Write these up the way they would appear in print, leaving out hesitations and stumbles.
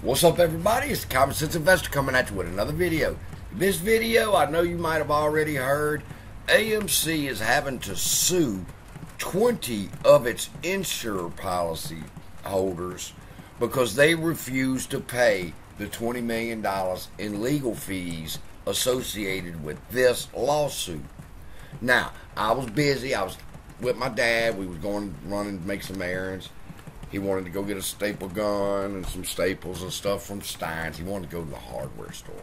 What's up, everybody? It's the Common Sense Investor coming at you with another video. This video, I know you might have already heard, AMC is having to sue 20 of its insurer policy holders because they refuse to pay the $20 million in legal fees associated with this lawsuit. Now, I was busy. I was with my dad. We was going running to make some errands. He wanted to go get a staple gun and some staples and stuff from Stein's. He wanted to go to the hardware store.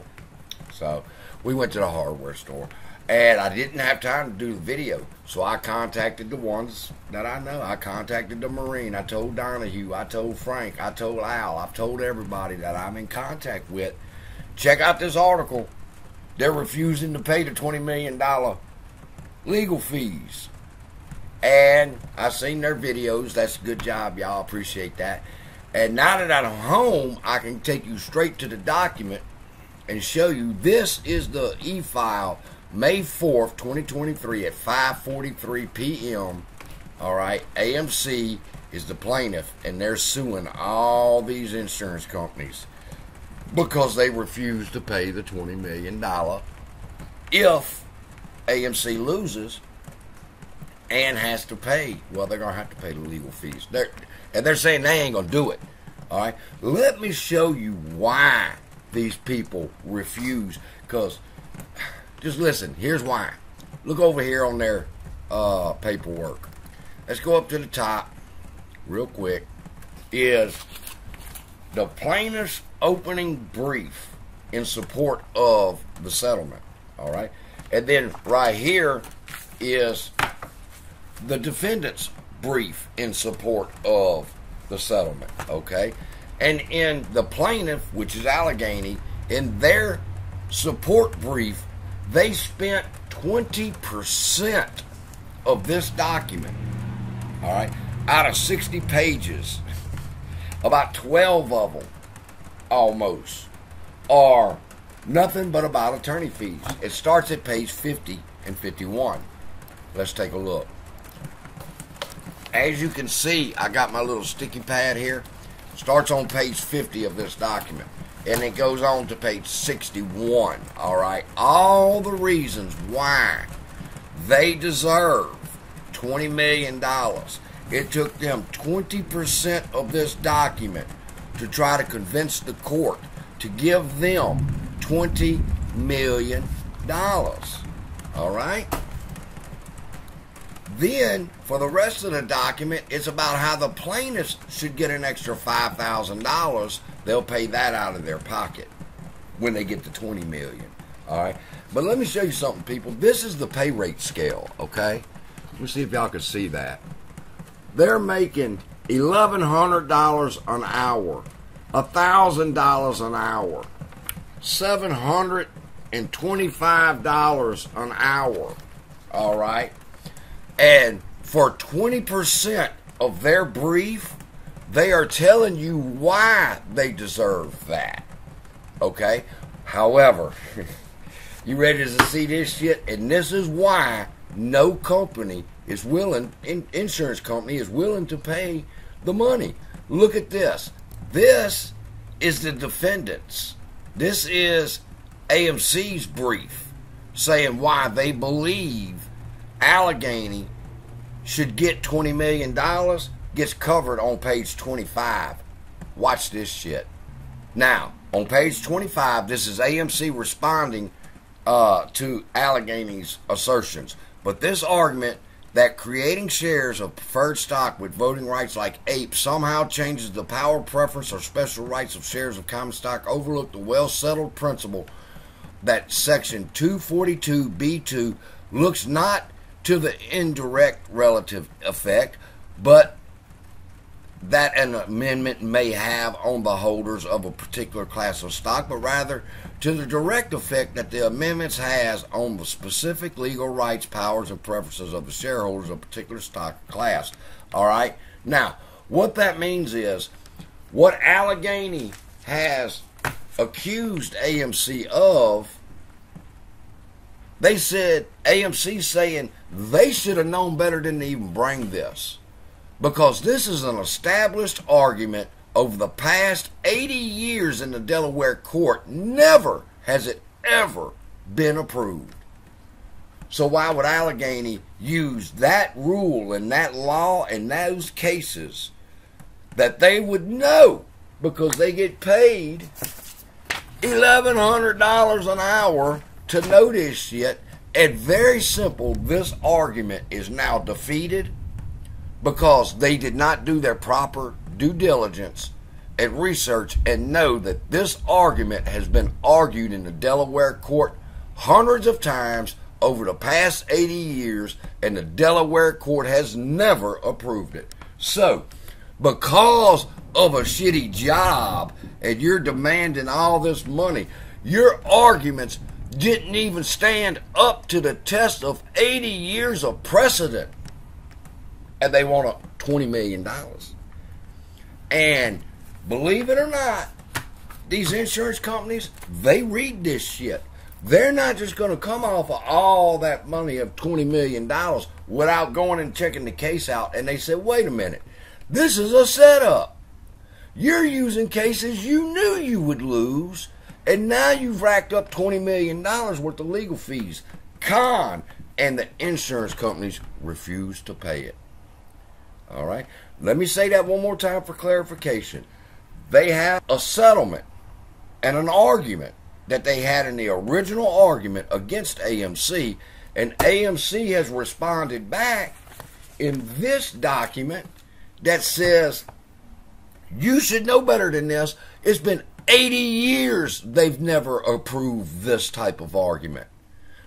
So we went to the hardware store. And I didn't have time to do the video. So I contacted the ones that I know. I contacted the Marine. I told Donahue. I told Frank. I told Al. I've told everybody that I'm in contact with. Check out this article. They're refusing to pay the $20 million legal fees. And I've seen their videos. That's a good job, y'all. Appreciate that. And now that I'm home, I can take you straight to the document and show you. This is the e-file, May 4th, 2023 at 5:43 p.m. All right. AMC is the plaintiff, and they're suing all these insurance companies because they refuse to pay the $20 million. If AMC loses and has to pay, well, they're going to have to pay the legal fees. They're saying they ain't going to do it. All right? Let me show you why these people refuse. Because, just listen, here's why. Look over here on their paperwork. Let's go up to the top real quick. Is the plaintiff's opening brief in support of the settlement. All right? And then right here is the defendant's brief in support of the settlement, okay? And in the plaintiff, which is Allegheny, in their support brief, they spent 20% of this document, all right, out of 60 pages. About 12 of them, almost, are nothing but about attorney fees. It starts at page 50 and 51. Let's take a look. As you can see, I got my little sticky pad here. Starts on page 50 of this document. And it goes on to page 61. Alright? All the reasons why they deserve $20 million. It took them 20% of this document to try to convince the court to give them $20 million. Alright? Then, for the rest of the document, it's about how the plaintiffs should get an extra $5,000. They'll pay that out of their pocket when they get the $20 million. All right? But let me show you something, people. This is the pay rate scale, okay? Let me see if y'all can see that. They're making $1,100 an hour, $1,000 an hour, $725 an hour, all right? And for 20% of their brief, they are telling you why they deserve that. Okay? However, you ready to see this shit? And this is why no company is willing, insurance company is willing to pay the money. Look at this. This is the defendants. This is AMC's brief saying why they believe Allegheny should get $20 million, gets covered on page 25. Watch this shit. Now, on page 25, this is AMC responding to Allegheny's assertions. But this argument that creating shares of preferred stock with voting rights like apes somehow changes the power, preference, or special rights of shares of common stock overlook the well-settled principle that Section 242B2 looks not to the indirect relative effect, but that an amendment may have on the holders of a particular class of stock, but rather to the direct effect that the amendments has on the specific legal rights, powers, and preferences of the shareholders of a particular stock class. All right? Now, what that means is what Allegheny has accused AMC of. They said, AMC saying they should have known better than to even bring this. Because this is an established argument over the past 80 years in the Delaware court, never has it ever been approved. So why would Allegheny use that rule and that law in those cases that they would know because they get paid $1,100 an hour to know this shit? And very simple, this argument is now defeated because they did not do their proper due diligence and research and know that this argument has been argued in the Delaware court hundreds of times over the past 80 years, and the Delaware court has never approved it. So, because of a shitty job and you're demanding all this money, your arguments didn't even stand up to the test of 80 years of precedent. And they want $20 million. And believe it or not, these insurance companies, they read this shit. They're not just going to come off of all that money of $20 million without going and checking the case out. And they say, wait a minute, this is a setup. You're using cases you knew you would lose, and now you've racked up $20 million worth of legal fees. And the insurance companies refuse to pay it. All right? Let me say that one more time for clarification. They have a settlement and an argument that they had in the original argument against AMC, and AMC has responded back in this document that says, you should know better than this. It's been 80 years they've never approved this type of argument.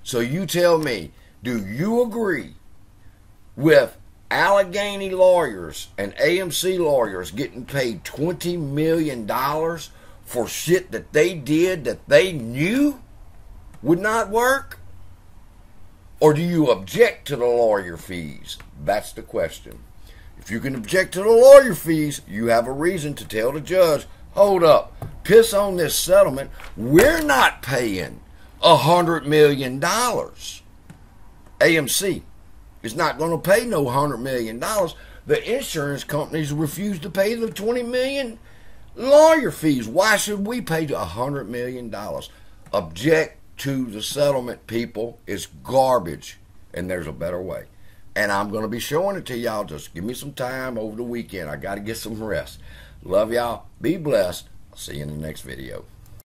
So you tell me, do you agree with Allegheny lawyers and AMC lawyers getting paid $20 million for shit that they did that they knew would not work? Or do you object to the lawyer fees? That's the question. If you can object to the lawyer fees, you have a reason to tell the judge, hold up, piss on this settlement. We're not paying $100 million. AMC is not going to pay no $100 million. The insurance companies refuse to pay the $20 million lawyer fees. Why should we pay $100 million? Object to the settlement, people. It's garbage, and there's a better way. And I'm going to be showing it to y'all. Just give me some time over the weekend. I got to get some rest. Love y'all. Be blessed. I'll see you in the next video.